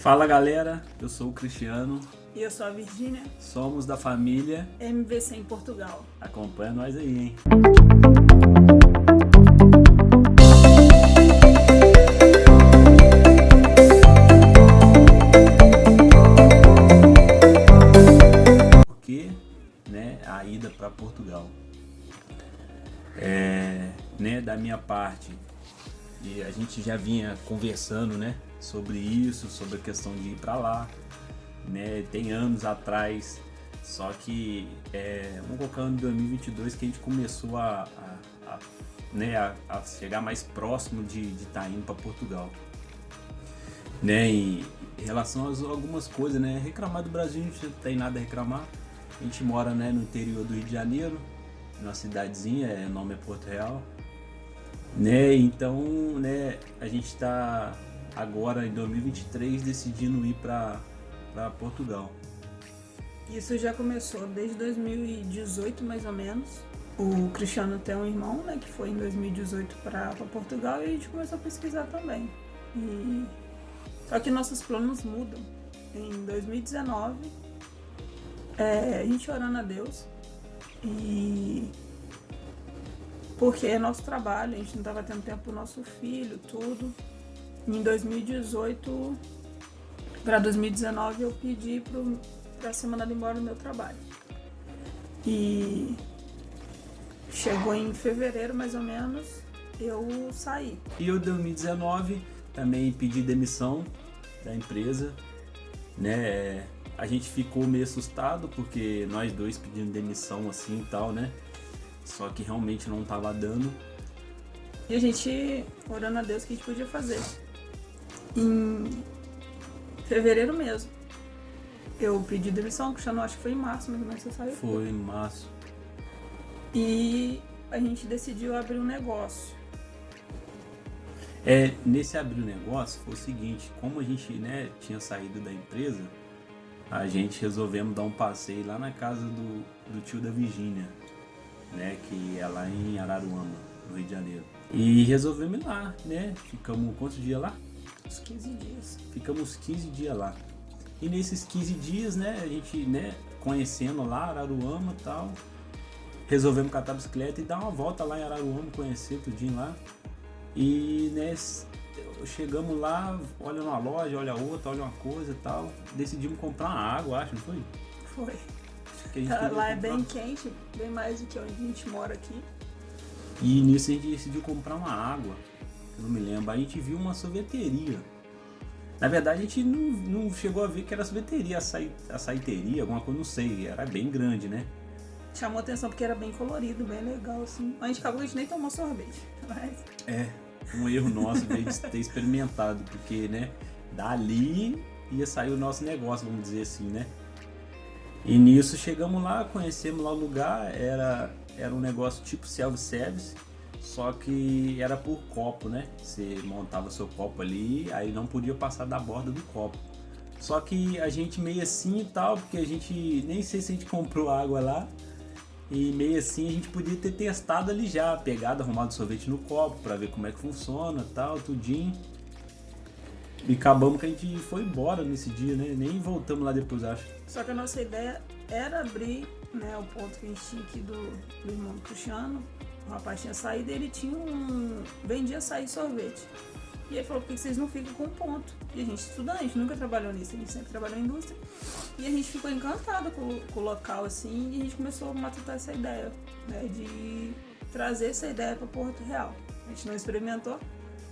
Fala galera, eu sou o Cristiano, E eu sou a Virgínia, somos da família. MVC em Portugal. Acompanha nós aí, hein? Porque, né, a ida para Portugal. Da minha parte, e a gente já vinha conversando, né, sobre isso, sobre a questão de ir para lá, né, tem anos atrás, só que vamos colocar ano de 2022 que a gente começou a chegar mais próximo de estar indo para Portugal, né, e em relação a algumas coisas, né, reclamar do Brasil a gente não tem nada a reclamar, a gente mora, né, no interior do Rio de Janeiro, numa cidadezinha, o nome é Porto Real, né, então, né, a gente está agora em 2023 decidindo ir para Portugal. Isso já começou desde 2018, mais ou menos. O Cristiano tem um irmão, né, que foi em 2018 para Portugal e a gente começou a pesquisar também. Só que nossos planos mudam. Em 2019, a gente orando a Deus e porque é nosso trabalho, a gente não estava tendo tempo pro nosso filho, tudo. E em 2018 para 2019 eu pedi para ser mandado embora do meu trabalho. E chegou em fevereiro, mais ou menos, eu saí. E eu, em 2019, também pedi demissão da empresa, né? A gente ficou meio assustado porque nós dois pedindo demissão assim e tal, né? Só que realmente não tava dando. E a gente orando a Deus o que a gente podia fazer. Em fevereiro mesmo, eu pedi demissão, o Cristiano acho que foi em março, mas você saiu. Foi em março. E a gente decidiu abrir um negócio. Nesse abrir o negócio foi o seguinte, como a gente, né, tinha saído da empresa, a gente resolvemos dar um passeio lá na casa do tio da Virgínia, né, que é lá em Araruama, no Rio de Janeiro. E resolvemos ir lá, né, ficamos quantos dias lá? Uns 15 dias. Ficamos 15 dias lá. E nesses 15 dias, né, a gente, né, conhecendo lá Araruama e tal, resolvemos catar a bicicleta e dar uma volta lá em Araruama, conhecer tudinho lá. E, né, chegamos lá, olha uma loja, olha outra, olha uma coisa e tal. Decidimos comprar uma água, acho, não foi? Foi. Que a gente Lá é comprar. bem quente, bem mais do que onde a gente mora aqui. E nisso a gente decidiu comprar uma água, eu não me lembro. A gente viu uma sorveteria. Na verdade a gente não chegou a ver que era sorveteria, açaiteria, alguma coisa, não sei, era bem grande, né? Chamou atenção porque era bem colorido, bem legal, assim. A gente acabou que a gente nem tomou sorvete, mas... Um erro nosso veio de ter experimentado, porque, né, dali ia sair o nosso negócio, vamos dizer assim, né? E nisso chegamos lá, conhecemos lá o lugar, era um negócio tipo self-service, só que era por copo, né? Você montava seu copo ali, aí não podia passar da borda do copo. Só que a gente meio assim e tal, porque a gente nem sei se a gente comprou água lá, e meio assim a gente podia ter testado ali já, pegado, arrumado sorvete no copo pra ver como é que funciona, tal, tudinho. E acabamos que a gente foi embora nesse dia, né? Nem voltamos lá depois, acho. Só que a nossa ideia era abrir, né, o ponto que a gente tinha aqui do irmão do Cristiano. O rapaz tinha saído e ele tinha vendia açaí e sorvete. E ele falou, por que vocês não ficam com um ponto? E a gente estudando, a gente nunca trabalhou nisso, a gente sempre trabalhou em indústria. E a gente ficou encantado com o local, assim, e a gente começou a matutar essa ideia, né, de trazer essa ideia para Porto Real. A gente não experimentou,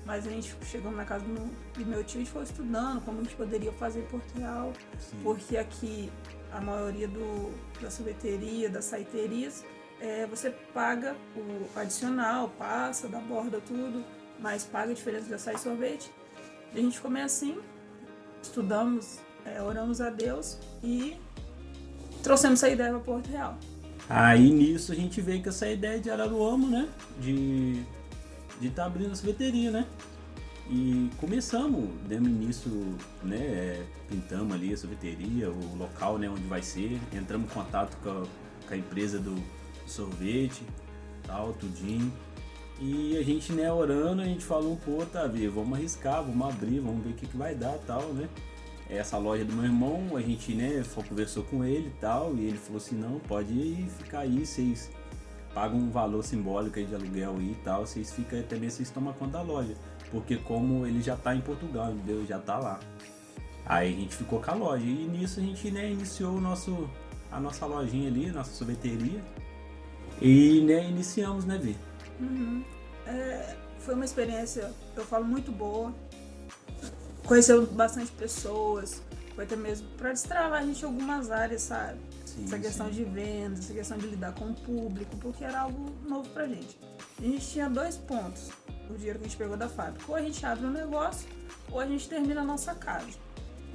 mas a gente chegou na casa do meu tio e foi estudando como a gente poderia fazer em Porto Real. Sim. Porque aqui a maioria da sorveteria, das açaiterias, você paga o adicional, passa, da borda, tudo, mas paga a diferença de açaí e sorvete. E a gente ficou meio assim, estudamos, oramos a Deus e trouxemos essa ideia para Porto Real. Aí nisso a gente veio com essa ideia de Araruama, né? De estar abrindo a sorveteria, né? E começamos, demos início, né? Pintamos ali a sorveteria, o local, né, onde vai ser. Entramos em contato com a empresa do sorvete, tal, tudinho. E a gente, né, orando, a gente falou, pô, Tavi, vamos arriscar, vamos abrir, vamos ver o que vai dar, tal, né? essa loja do meu irmão, a gente, né, conversou com ele e tal, e ele falou assim, não, pode ficar aí, vocês pagam um valor simbólico aí de aluguel aí e tal, vocês ficam, até mesmo vocês tomam conta da loja, porque como ele já tá em Portugal, entendeu? Já tá lá. Aí a gente ficou com a loja, e nisso a gente, né, iniciou a nossa lojinha ali, nossa sorveteria, e, né, iniciamos, né, Vi? Foi uma experiência, eu falo, muito boa. Conheceu bastante pessoas, foi até mesmo para destravar a gente em algumas áreas, sabe? Sim, essa questão de vendas, essa questão de lidar com o público, porque era algo novo pra gente. A gente tinha 2 pontos, o dinheiro que a gente pegou da fábrica. Ou a gente abre um negócio, ou a gente termina a nossa casa.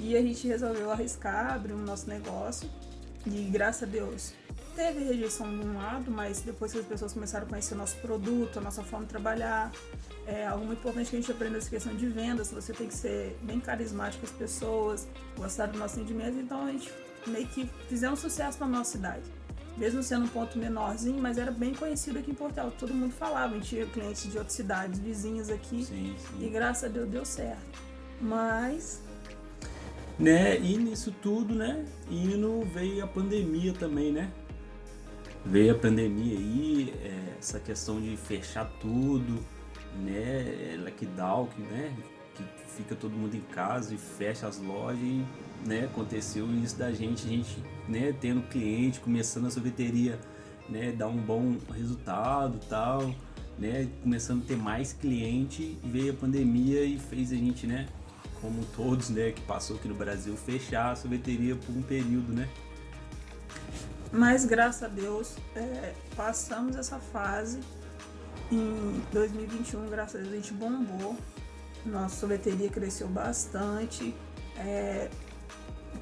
E a gente resolveu arriscar, abrir o nosso negócio. E graças a Deus, teve rejeição de um lado, mas depois que as pessoas começaram a conhecer o nosso produto, a nossa forma de trabalhar, algo muito importante que a gente aprendeu essa questão de vendas, você tem que ser bem carismático com as pessoas, gostar do nosso atendimento, então a gente meio que fizemos sucesso na nossa cidade. Mesmo sendo um ponto menorzinho, mas era bem conhecido aqui em Portel, todo mundo falava, a gente tinha clientes de outras cidades, vizinhas aqui, Sim. E graças a Deus deu certo. Mas... né, e nisso tudo, né, veio a pandemia também, né? Veio a pandemia aí, essa questão de fechar tudo, né, lockdown, né, que fica todo mundo em casa e fecha as lojas e, né, aconteceu isso da gente, né, tendo cliente, começando a sorveteria, né, dar um bom resultado e tal, né, começando a ter mais cliente, veio a pandemia e fez a gente, né, como todos, né, que passou aqui no Brasil, fechar a sorveteria por um período, né. Mas graças a Deus passamos essa fase. Em 2021, graças a Deus, a gente bombou. Nossa sorveteria cresceu bastante.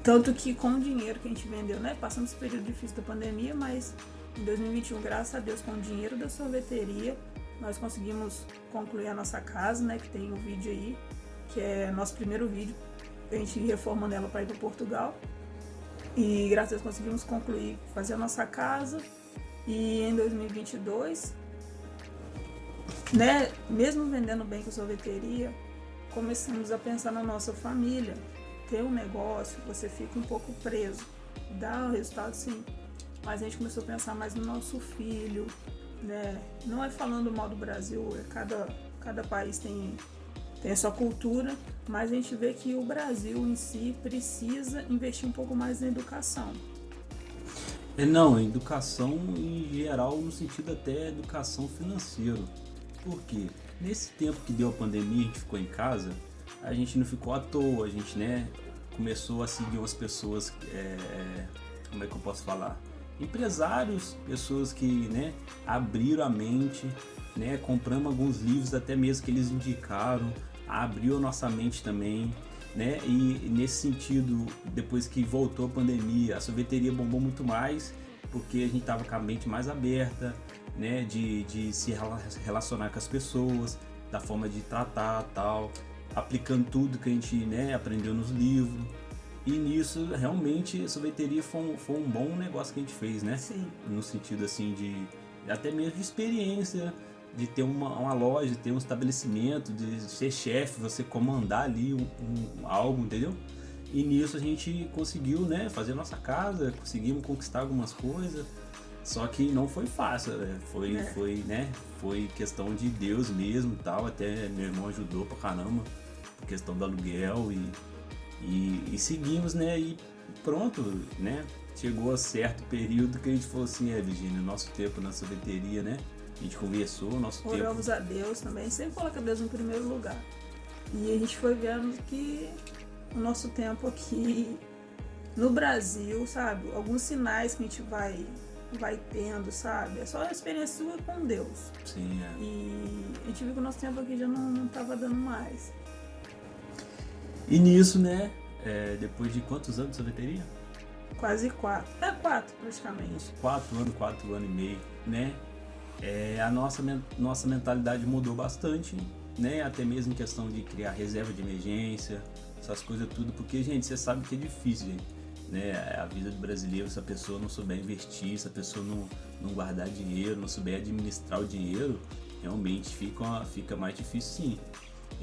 Tanto que com o dinheiro que a gente vendeu, né? Passamos esse período difícil da pandemia, mas em 2021, graças a Deus, com o dinheiro da sorveteria, nós conseguimos concluir a nossa casa, né? Que tem um vídeo aí, que é nosso primeiro vídeo. A gente reformando ela para ir para Portugal. E graças a Deus conseguimos concluir, fazer a nossa casa. E em 2022, né, mesmo vendendo bem com a sorveteria, começamos a pensar na nossa família. Ter um negócio, você fica um pouco preso. Dá o resultado sim, mas a gente começou a pensar mais no nosso filho, né? Não é falando mal do Brasil, cada país tem a sua cultura, mas a gente vê que o Brasil em si precisa investir um pouco mais na educação. Não, educação em geral, no sentido até educação financeira. Por quê? Nesse tempo que deu a pandemia, a gente ficou em casa, a gente não ficou à toa, a gente, né, começou a seguir umas pessoas, como é que eu posso falar? Empresários, pessoas que, né, abriram a mente, né, compramos alguns livros até mesmo que eles indicaram, abriu a nossa mente também, né? E nesse sentido, depois que voltou a pandemia, a sorveteria bombou muito mais, porque a gente estava com a mente mais aberta, né? De se relacionar com as pessoas, da forma de tratar, tal, aplicando tudo que a gente, né, aprendeu nos livros. E nisso, realmente, a sorveteria foi um bom negócio que a gente fez, né? Sim. No sentido, assim, de até mesmo de experiência, de ter uma loja, ter um estabelecimento, de ser chefe, você comandar ali algo, entendeu? E nisso a gente conseguiu, né, fazer nossa casa, conseguimos conquistar algumas coisas, só que não foi fácil, né? Foi questão de Deus mesmo e tal, até meu irmão ajudou pra caramba, por questão do aluguel e seguimos, né, e pronto, né, chegou a certo período que a gente falou assim, Virgínia, nosso tempo na sorveteria, né, a gente conversou, nosso tempo... Oramos a Deus também, sempre coloca Deus em primeiro lugar. E a gente foi vendo que o nosso tempo aqui no Brasil, sabe, alguns sinais que a gente vai tendo, sabe, é só a experiência sua com Deus. Sim, E a gente viu que o nosso tempo aqui já não tava dando mais. E nisso, né, depois de quantos anos de sorveteria? Quase 4. 4 praticamente. Uns 4 anos e meio, né? A nossa mentalidade mudou bastante, né? Até mesmo em questão de criar reserva de emergência, essas coisas tudo, porque, gente, você sabe que é difícil, gente, né? A vida do brasileiro, se a pessoa não souber investir, se a pessoa não guardar dinheiro, não souber administrar o dinheiro, realmente fica mais difícil sim.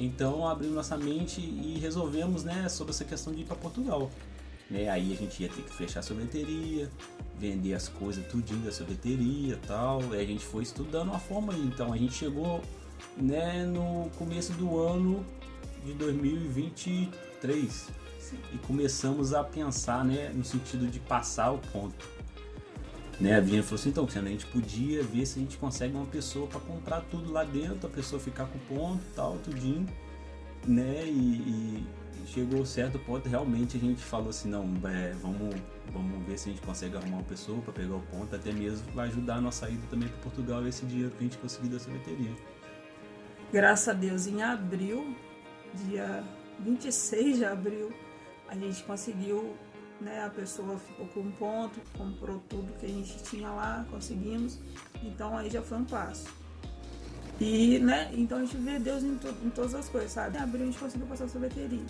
Então abrimos nossa mente e resolvemos, né, sobre essa questão de ir para Portugal. Né? Aí a gente ia ter que fechar a sorveteria, vender as coisas tudinho da sorveteria e tal. E a gente foi estudando a forma aí. Então a gente chegou, né, no começo do ano de 2023. Sim. E começamos a pensar, né, no sentido de passar o ponto. Né, a Virginia falou assim, então, a gente podia ver se a gente consegue uma pessoa para comprar tudo lá dentro, a pessoa ficar com o ponto e tal, tudinho, né, e chegou certo ponto, realmente a gente falou assim, não, vamos ver se a gente consegue arrumar uma pessoa para pegar o ponto, até mesmo vai ajudar a nossa ida também para Portugal, esse dinheiro que a gente conseguiu da sorveteria. Graças a Deus, em abril, dia 26 de abril, a gente conseguiu, né, a pessoa ficou com um ponto, comprou tudo que a gente tinha lá, conseguimos, então aí já foi um passo. E, né, então a gente vê Deus em todas as coisas, sabe? Em abril a gente conseguiu passar a sorveteria.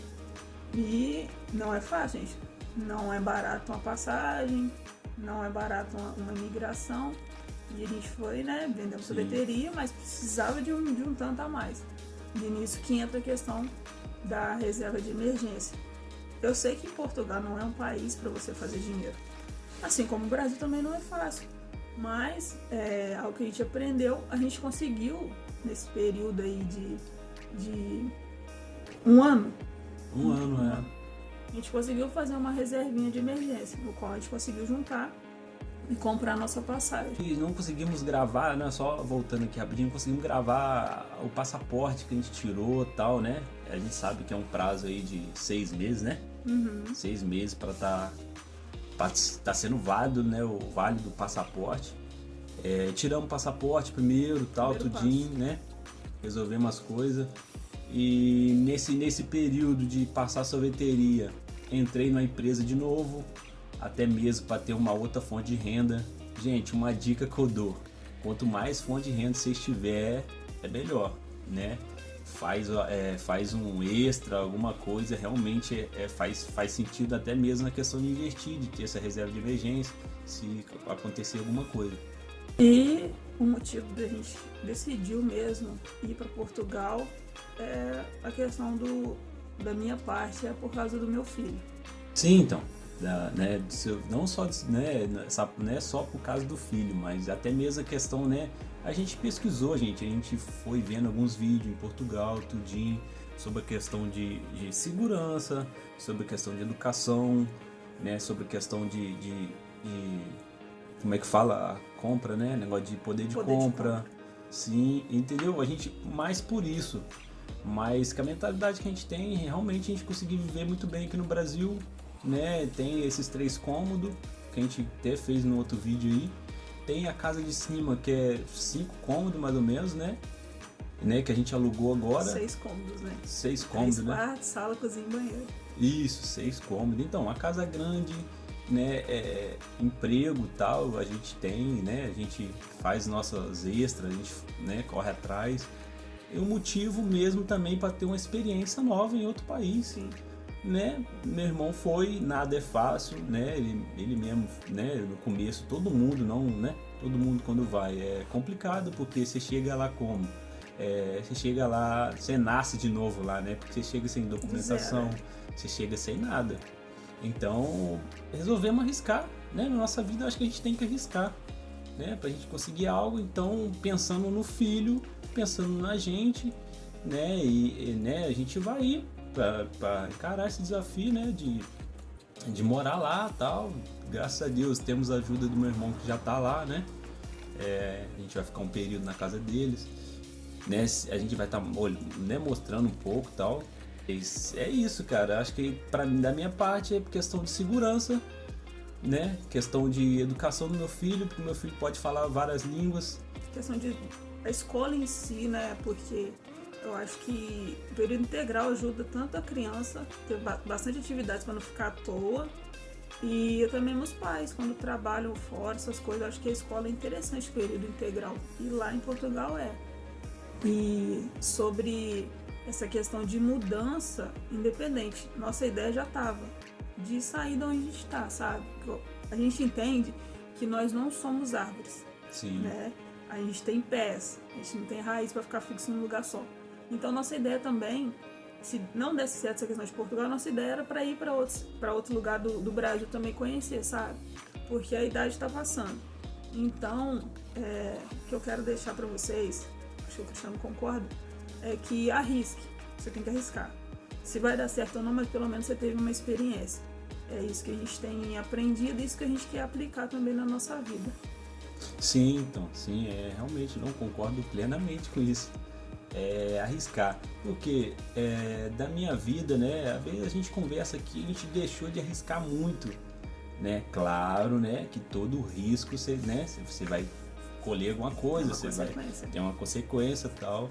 E não é fácil, gente. Não é barato uma passagem, não é barato uma imigração. E a gente foi, né, vendendo sorveteria, mas precisava de um tanto a mais. E nisso que entra a questão da reserva de emergência. Eu sei que Portugal não é um país para você fazer dinheiro. Assim como o Brasil também não é fácil. Mas, algo que a gente aprendeu, a gente conseguiu, nesse período aí de um ano. Um ano, A gente conseguiu fazer uma reservinha de emergência, no qual a gente conseguiu juntar e comprar a nossa passagem. E não conseguimos gravar, né? Só voltando aqui rapidinho, não conseguimos gravar o passaporte que a gente tirou e tal, né? A gente sabe que é um prazo aí de 6 meses, né? 6 meses para tá sendo válido, né? O válido do passaporte. Tiramos o passaporte primeiro, tal, tudinho, né? Resolvemos as coisas. E nesse período de passar a sorveteria, entrei na empresa de novo, até mesmo para ter uma outra fonte de renda. Gente, uma dica que eu dou: quanto mais fonte de renda você tiver, é melhor, né? Faz um extra, alguma coisa, realmente faz sentido até mesmo na questão de investir, de ter essa reserva de emergência, se acontecer alguma coisa. E o motivo da gente decidiu mesmo ir para Portugal é a questão da minha parte, é por causa do meu filho. Sim, então. Né, não só, né, não é só por causa do filho, mas até mesmo a questão, né, a gente pesquisou, a gente foi vendo alguns vídeos em Portugal, tudinho, sobre a questão de segurança, sobre a questão de educação, né, sobre a questão de como é que fala, a compra, né, negócio de poder de compra, sim, entendeu? A gente, mais por isso, mas com a mentalidade que a gente tem, realmente a gente conseguiu viver muito bem aqui no Brasil, né? Tem esses 3 cômodos que a gente até fez no outro vídeo aí. Tem a casa de cima que é 5 cômodos mais ou menos, né? Que a gente alugou agora. 6 cômodos, né? 6 cômodos, 3 né? quartos, sala, cozinha e banheiro. Isso, 6 cômodos. Então, a casa grande, né? Emprego e tal, a gente tem, né? A gente faz nossas extras, a gente, né, corre atrás. E o motivo mesmo também para ter uma experiência nova em outro país. Sim. Né? Meu irmão foi, nada é fácil, né? Ele mesmo, né? No começo, todo mundo não, né? Todo mundo quando vai é complicado, porque você chega lá como? Você chega lá, você nasce de novo lá, né? Porque você chega sem documentação, você chega sem nada. Então, resolvemos arriscar, né? Na nossa vida, acho que a gente tem que arriscar, né? Pra gente conseguir algo. Então, pensando no filho, pensando na gente, né? E né? A gente vai ir para encarar esse desafio, né, de morar lá, tal. Graças a Deus temos a ajuda do meu irmão que já tá lá, né? A gente vai ficar um período na casa deles, né? A gente vai estar, né, mostrando um pouco, tal. É isso, cara. Acho que para mim, da minha parte, é questão de segurança, né? Questão de educação do meu filho, porque meu filho pode falar várias línguas. Questão de a escola em si, né? Porque eu acho que o período integral ajuda tanto a criança, ter bastante atividades para não ficar à toa, e também meus pais, quando trabalham fora, essas coisas, eu acho que a escola é interessante, o período integral, e lá em Portugal é. E sobre essa questão de mudança independente, nossa ideia já estava de sair de onde a gente está, sabe? A gente entende que nós não somos árvores. Sim. Né? A gente tem pés, a gente não tem raiz para ficar fixo num lugar só. Então nossa ideia também, se não desse certo essa questão de Portugal, nossa ideia era para ir para outro lugar do Brasil também conhecer, sabe? Porque a idade está passando. Então, o que eu quero deixar para vocês, acho que o Cristiano concorda, é que arrisque. Você tem que arriscar. Se vai dar certo ou não, mas pelo menos você teve uma experiência. É isso que a gente tem aprendido, isso que a gente quer aplicar também na nossa vida. Sim, então, sim, realmente não concordo plenamente com isso. Arriscar, porque da minha vida, né, às vezes a gente conversa aqui, a gente deixou de arriscar muito, né, claro, né, que todo risco você, né, você vai colher alguma coisa, você vai ter uma consequência e tal,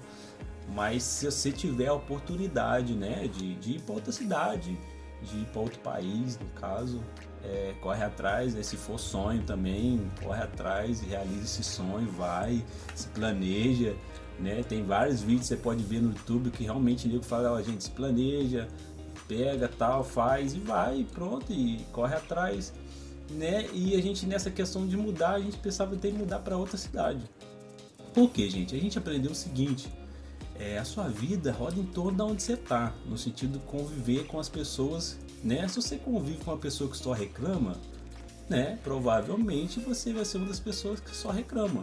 mas se você tiver a oportunidade, né, de ir para outra cidade, de ir para outro país, no caso, corre atrás, né? Se for sonho também, corre atrás e realiza esse sonho, vai, se planeja, né? Tem vários vídeos que você pode ver no YouTube que realmente o nego fala, ó, gente, se planeja, pega, tal, faz e vai, pronto, e corre atrás, né? E a gente nessa questão de mudar, a gente pensava em ter que mudar para outra cidade. Por quê, gente? A gente aprendeu o seguinte, a sua vida roda em torno de onde você está, no sentido de conviver com as pessoas, né? Se você convive com uma pessoa que só reclama, né? Provavelmente você vai ser uma das pessoas que só reclama.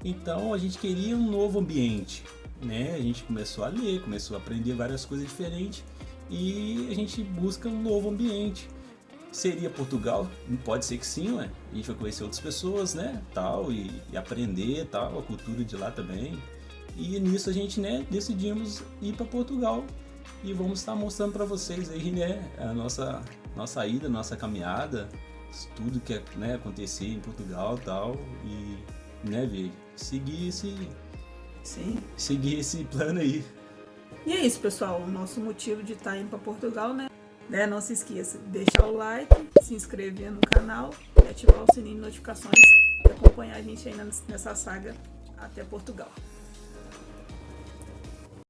Então a gente queria um novo ambiente, né? A gente começou a ler, começou a aprender várias coisas diferentes e a gente busca um novo ambiente. Seria Portugal? Pode ser que sim, ué. A gente vai conhecer outras pessoas, né? Tal, e aprender, tal, a cultura de lá também. E nisso a gente, né, decidimos ir para Portugal e vamos estar mostrando para vocês aí, né, a nossa ida, nossa caminhada, tudo que né, acontecer em Portugal e tal, e né, ver, seguir esse plano aí. E é isso, pessoal, o nosso motivo de estar indo para Portugal, né? Não se esqueça de deixar o like, se inscrever no canal e ativar o sininho de notificações e acompanhar a gente aí nessa saga até Portugal.